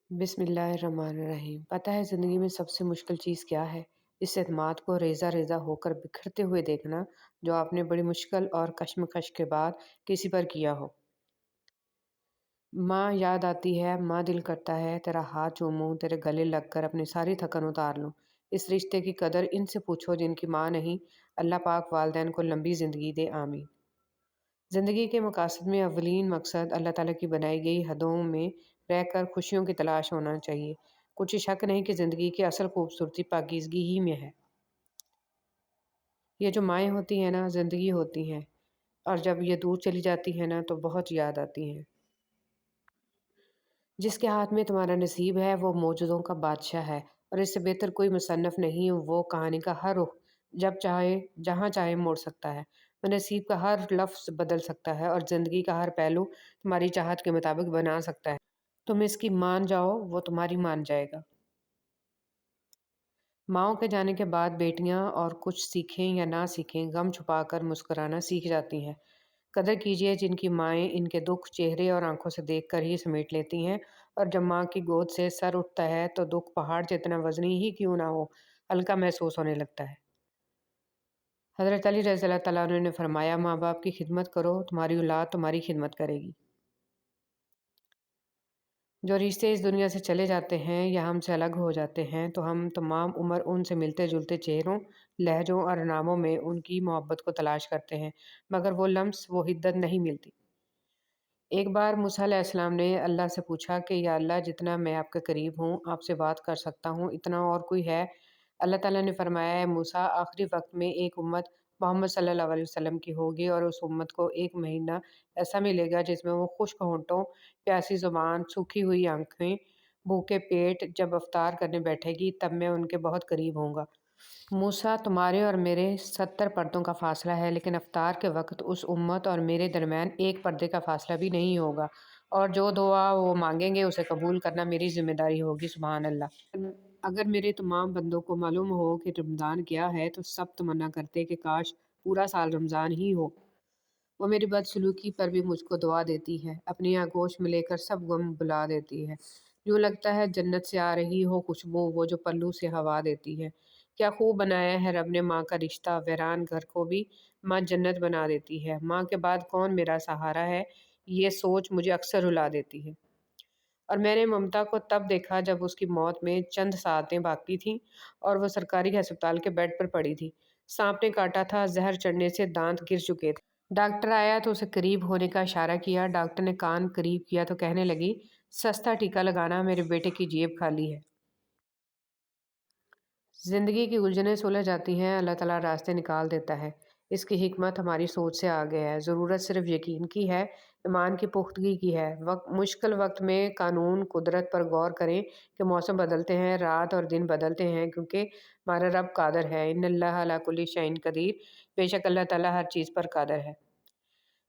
बिस्मिल्लाहिर्रहमानिर्रहीम। पता है ज़िंदगी में सबसे मुश्किल चीज़ क्या है? इस एतमाद को रेज़ा रेज़ा होकर बिखरते हुए देखना, जो आपने बड़ी मुश्किल और कशमकश के बाद किसी पर किया हो। माँ याद आती है, माँ दिल करता है तेरा हाथ चूमूं, तेरे गले लगकर अपनी सारी थकन उतार लूं। इस रिश्ते की कदर इनसे पूछो जिनकी माँ नहीं। अल्लाह पाक वालदैन को लंबी ज़िंदगी दे, आमीन। ज़िंदगी के मकासद में अव्वलीन मकसद अल्लाह ताला की बनाई गई हदों में रहकर खुशियों की तलाश होना चाहिए। कुछ शक नहीं कि ज़िंदगी की असल खूबसूरती पाकीज़गी ही में है। ये जो माएँ होती हैं ना, ज़िंदगी होती हैं, और जब ये दूर चली जाती हैं ना, तो बहुत याद आती हैं। जिसके हाथ में तुम्हारा नसीब है, वो मौजूदों का बादशाह है, और इससे बेहतर कोई मुसन्नफ़ नहीं, वो कहानी का हर रुख जब चाहे, जहाँ चाहे मोड़ सकता है। वो नसीब का हर लफ्ज़ बदल सकता है और ज़िंदगी का हर पहलू तुम्हारी चाहत के मुताबिक बना सकता है। तुम इसकी मान जाओ, वो तुम्हारी मान जाएगा। माँओं के जाने के बाद बेटियाँ और कुछ सीखें या ना सीखें, गम छुपाकर मुस्कुराना सीख जाती हैं। कदर कीजिए जिनकी माएँ इनके दुख चेहरे और आँखों से देखकर ही समेट लेती हैं, और जब माँ की गोद से सर उठता है तो दुख पहाड़ जितना वज़नी ही क्यों ना हो, हल्का महसूस होने लगता है। हज़रत अली रज़ी अल्लाह तआला अन्हु ने फरमाया, माँ-बाप की खिदमत करो, तुम्हारी औलाद तुम्हारी खिदमत करेगी। जो रिश्ते इस दुनिया से चले जाते हैं या हमसे अलग हो जाते हैं, तो हम तमाम उम्र उनसे मिलते-जुलते चेहरों, लहज़ों और नामों में उनकी मोहब्बत को तलाश करते हैं, मगर वो लम्स, वो हिद्दत नहीं मिलती। एक बार मूसा अलैहिस्सलाम ने अल्लाह से पूछा कि या अल्लाह, जितना मैं आपके करीब हूँ, आपसे बात कर सकता हूँ, इतना और कोई है? अल्लाह ताला ने फरमाया, है मूसा, आखिरी वक्त में एक उम्मत मोहम्मद सल्लल्लाहु अलैहि वसल्लम की होगी, और उस उम्मत को एक महीना ऐसा मिलेगा जिसमें वो खुश्क होंठों, प्यासी ज़ुबान, सूखी हुई आँखें, भूखे पेट जब अफ्तार करने बैठेगी, तब मैं उनके बहुत करीब होऊँगा। मूसा, तुम्हारे और मेरे 70 पर्दों का फ़ासला है, लेकिन अफ्तार के वक़्त उस उम्मत और मेरे दरमियान एक पर्दे का फ़ासला भी नहीं होगा, और जो दुआ वो मांगेंगे उसे कबूल करना मेरी ज़िम्मेदारी होगी। सुबहान अल्लाह। अगर मेरे तमाम बंदों को मालूम हो कि रमज़ान क्या है, तो सब तमन्ना करते कि काश पूरा साल रमज़ान ही हो। वो मेरी बदसलूकी पर भी मुझको दुआ देती है, अपनी आगोश में लेकर सब गम भुला देती है। यूँ लगता है जन्नत से आ रही हो खुशबू, वो जो पल्लू से हवा देती है। क्या खूब बनाया है रब ने माँ का रिश्ता, वीरान घर को भी माँ जन्नत बना देती है। माँ के बाद कौन मेरा सहारा है, ये सोच मुझे अक्सर रुला देती है। और मैंने ममता को तब देखा जब उसकी मौत में चंद सातें बाकी थीं, और वो सरकारी अस्पताल के बेड पर पड़ी थी। सांप ने काटा था, जहर चढ़ने से दांत गिर चुके थे। डॉक्टर आया तो उसे करीब होने का इशारा किया। डॉक्टर ने कान करीब किया तो कहने लगी, सस्ता टीका लगाना, मेरे बेटे की जेब खाली है। ज़िंदगी की उलझनें सुलझ जाती हैं, अल्लाह ताला रास्ते निकाल देता है। इसकी हिकमत हमारी सोच से आगे है। ज़रूरत सिर्फ़ यकीन की है, ईमान की पुख्तगी की है। मुश्किल वक़्त में कानून कुदरत पर गौर करें कि मौसम बदलते हैं, रात और दिन बदलते हैं, क्योंकि हमारा रब कादिर है। इन्नल्लाह अला कुल्ली शैइन कदीर, बेशक अल्लाह ताला हर चीज़ पर कादिर है।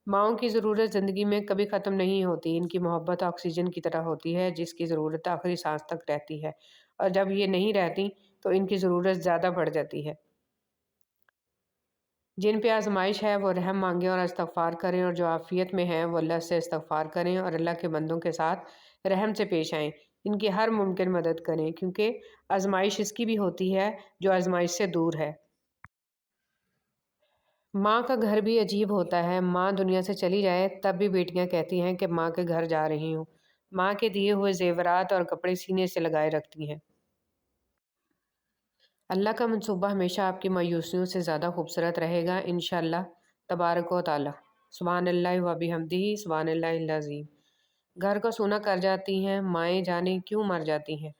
माँओं की ज़रूरत ज़िंदगी में कभी ख़त्म नहीं होती। इनकी मोहब्बत ऑक्सीजन की तरह होती है, जिसकी ज़रूरत आखिरी सांस तक रहती है, और जब ये नहीं रहती तो इनकी ज़रूरत ज़्यादा बढ़ जाती है। जिन पे आज़माइश है वो रहम मांगें और इस्तग़फ़ार करें, और जो आफ़ियत में हैं वो अल्लाह से इस्तग़फ़ार करें और अल्लाह के बंदों के साथ रहम से पेश आएँ। इनकी हर मुमकिन मदद करें, क्योंकि आज़माइश इसकी भी होती है जो आज़माइश से दूर है। माँ का घर भी अजीब होता है। माँ दुनिया से चली जाए तब भी बेटियाँ कहती हैं कि माँ के घर जा रही हूँ। माँ के दिए हुए ज़ेवरात और कपड़े सीने से लगाए रखती हैं। अल्लाह का मंसूबा हमेशा आपकी मायूसियों से ज़्यादा खूबसूरत रहेगा, इंशाअल्लाह तबारक व तआला। सुभानअल्लाहि व बिहम्दिही, सुभानअल्लाहिल अज़ीम। घर को सूना कर जाती हैं, माएँ जाने क्यों मर जाती हैं।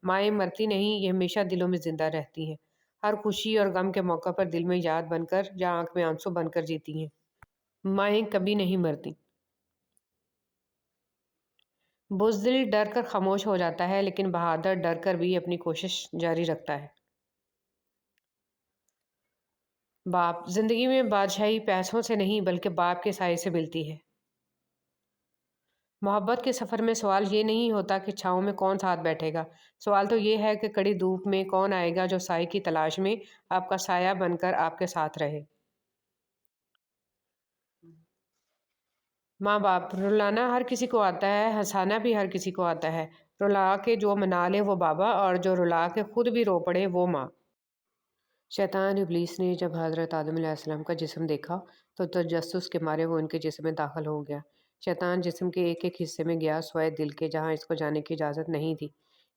माएँ मरती नहीं, ये हमेशा दिलों में ज़िंदा रहती हैं। हर खुशी और गम के मौक़ा पर दिल में याद बनकर या आँख में आंसू बनकर जीती हैं। माएँ कभी नहीं मरती। बुज़दिल डर कर ख़ामोश हो जाता है, लेकिन बहादुर डर कर भी अपनी कोशिश जारी रखता है। बाप ज़िंदगी में बादशाही पैसों से नहीं बल्कि बाप के साये से मिलती है। मोहब्बत के सफ़र में सवाल ये नहीं होता कि छाँव में कौन साथ बैठेगा। सवाल तो ये है कि कड़ी धूप में कौन आएगा जो साये की तलाश में आपका साया बनकर आपके साथ रहे। माँ-बाप रुलाना हर किसी को आता है, हँसाना भी हर किसी को आता है। रुला के जो मना ले वो बाबा, और जो रुला के खुद भी रो पड़े वो माँ। शैतान इब्लीस ने जब हज़रत आदम अलैहिस्सलाम का जिस्म देखा तो तजस्सुस के मारे वो उनके जिस्म में दाखिल हो गया। शैतान जिस्म के एक एक हिस्से में गया सिवाय दिल के, जहाँ इसको जाने की इजाज़त नहीं थी।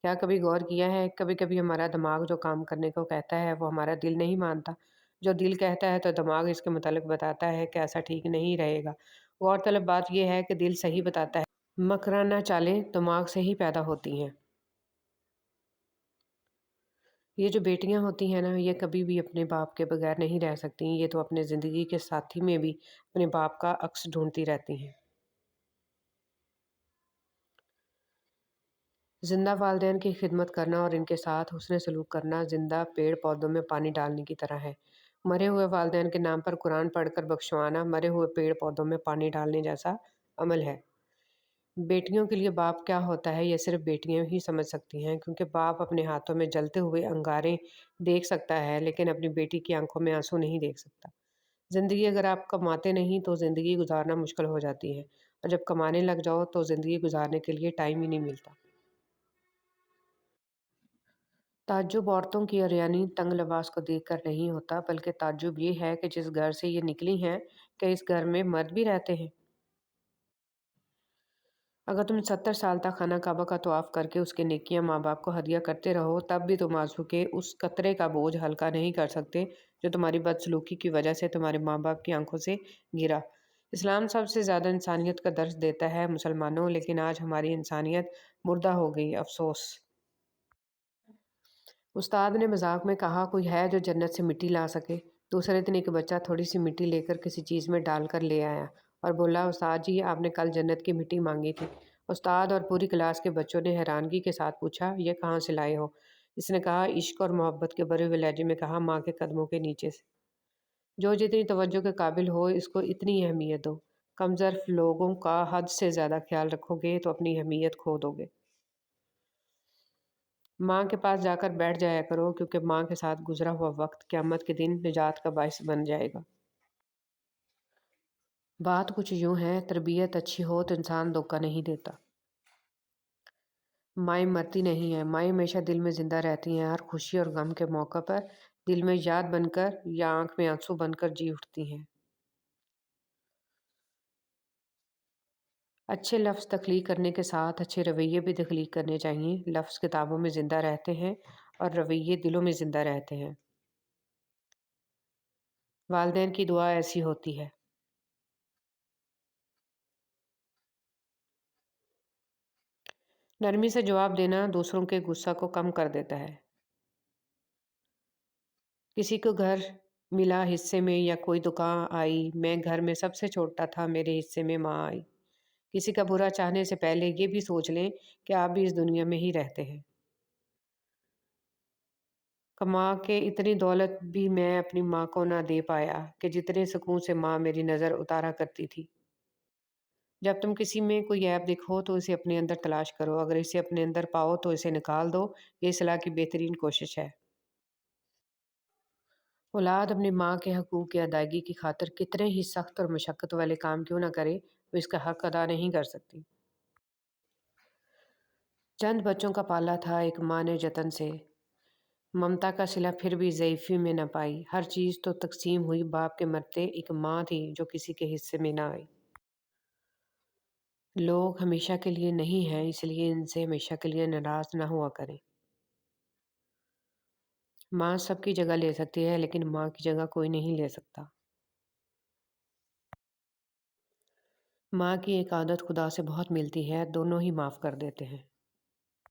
क्या कभी गौर किया है, कभी कभी हमारा दिमाग जो काम करने को कहता है वो हमारा दिल नहीं मानता। जो दिल कहता है तो दिमाग इसके मुतालिक बताता है कि ऐसा ठीक नहीं रहेगा। गौरतलब बात यह है कि दिल सही बताता है, मकराना चालें दिमाग से ही पैदा होती हैं। ये जो बेटियां होती हैं ना, ये कभी भी अपने बाप के बगैर नहीं रह सकती। ये तो अपने ज़िंदगी के साथी में भी अपने बाप का अक्स ढूंढती रहती हैं। ज़िंदा वालिदैन की खिदमत करना और इनके साथ हुस्न सलूक करना ज़िंदा पेड़ पौधों में पानी डालने की तरह है। मरे हुए वालिदैन के नाम पर कुरान पढ़कर बख्शवाना मरे हुए पेड़ पौधों में पानी डालने जैसा अमल है। बेटियों के लिए बाप क्या होता है, ये सिर्फ बेटियां ही समझ सकती हैं, क्योंकि बाप अपने हाथों में जलते हुए अंगारे देख सकता है लेकिन अपनी बेटी की आंखों में आंसू नहीं देख सकता। ज़िंदगी अगर आप कमाते नहीं तो ज़िंदगी गुजारना मुश्किल हो जाती है, और जब कमाने लग जाओ तो ज़िंदगी गुजारने के लिए टाइम ही नहीं मिलता। ताज्जुब औरतों की और यानी तंग लिबास को देखकर नहीं होता, बल्कि ताज्जुब ये है कि जिस घर से ये निकली हैं, कि इस घर में मर्द भी रहते हैं। अगर तुम 70 साल तक खाना काबा का तवाफ़ करके उसके नेकियां माँ बाप को हदिया करते रहो, तब भी तुम आंसू के उस कतरे का बोझ हल्का नहीं कर सकते जो तुम्हारी बदसलूकी की वजह से तुम्हारे माँ बाप की आंखों से गिरा। इस्लाम सबसे ज़्यादा इंसानियत का दर्स देता है मुसलमानों, लेकिन आज हमारी इंसानियत मुर्दा हो गई, अफसोस। उस्ताद ने मजाक में कहा, कोई है जो जन्नत से मिट्टी ला सके? दूसरे दिन एक बच्चा थोड़ी सी मिट्टी लेकर किसी चीज़ में डालकर ले आया और बोला, उस्ताद जी आपने कल जन्नत की मिट्टी मांगी थी। उस्ताद और पूरी क्लास के बच्चों ने हैरानगी के साथ पूछा, ये कहाँ से लाए हो? इसने कहा, इश्क और मोहब्बत के भरे हुए लहजे में कहा, माँ के कदमों के नीचे से। जो जितनी तवज्जो के काबिल हो इसको इतनी अहमियत दो। कमज़र्फ लोगों का हद से ज़्यादा ख्याल रखोगे तो अपनी अहमियत खो दोगे। माँ के पास जाकर बैठ जाया करो, क्योंकि माँ के साथ गुजरा हुआ वक्त क़यामत के दिन निजात का बाइस बन जाएगा। बात कुछ यूँ है, तरबियत अच्छी हो तो इंसान धोखा नहीं देता। माएँ मरती नहीं हैं, माएँ हमेशा दिल में ज़िंदा रहती हैं। हर खुशी और गम के मौक़ा पर दिल में याद बनकर या आँख में आंसू बनकर जी उठती हैं। अच्छे लफ्ज़ तख्लीक करने के साथ अच्छे रवैये भी तख्लीक करने चाहिए। लफ्ज़ किताबों में ज़िंदा रहते हैं और रवैये दिलों में ज़िंदा रहते हैं। वालिदैन की दुआ ऐसी होती है। नरमी से जवाब देना दूसरों के गुस्सा को कम कर देता है। किसी को घर मिला हिस्से में या कोई दुकान आई, मैं घर में सबसे छोटा था, मेरे हिस्से में माँ आई। किसी का बुरा चाहने से पहले ये भी सोच लें कि आप भी इस दुनिया में ही रहते हैं। कमा के इतनी दौलत भी मैं अपनी माँ को ना दे पाया कि जितने सुकून से माँ मेरी नज़र उतारा करती थी। जब तुम किसी में कोई ऐप देखो तो इसे अपने अंदर तलाश करो, अगर इसे अपने अंदर पाओ तो इसे निकाल दो। ये सलाह की बेहतरीन कोशिश है। औलाद अपनी माँ के हकूक़ की अदायगी की खातिर कितने ही सख्त और मशक्क़त वाले काम क्यों ना करे, वो इसका हक अदा नहीं कर सकती। चंद बच्चों का पाला था एक माँ ने जतन से, ममता का सिला फिर भी ज़ईफ़ी में न पाई। हर चीज़ तो तक़सीम हुई बाप के मरते, एक माँ थी जो किसी के हिस्से में ना आई। लोग हमेशा के लिए नहीं हैं, इसलिए इनसे हमेशा के लिए नाराज़ ना हुआ करें। माँ सबकी जगह ले सकती है, लेकिन माँ की जगह कोई नहीं ले सकता। माँ की एक आदत खुदा से बहुत मिलती है, दोनों ही माफ़ कर देते हैं।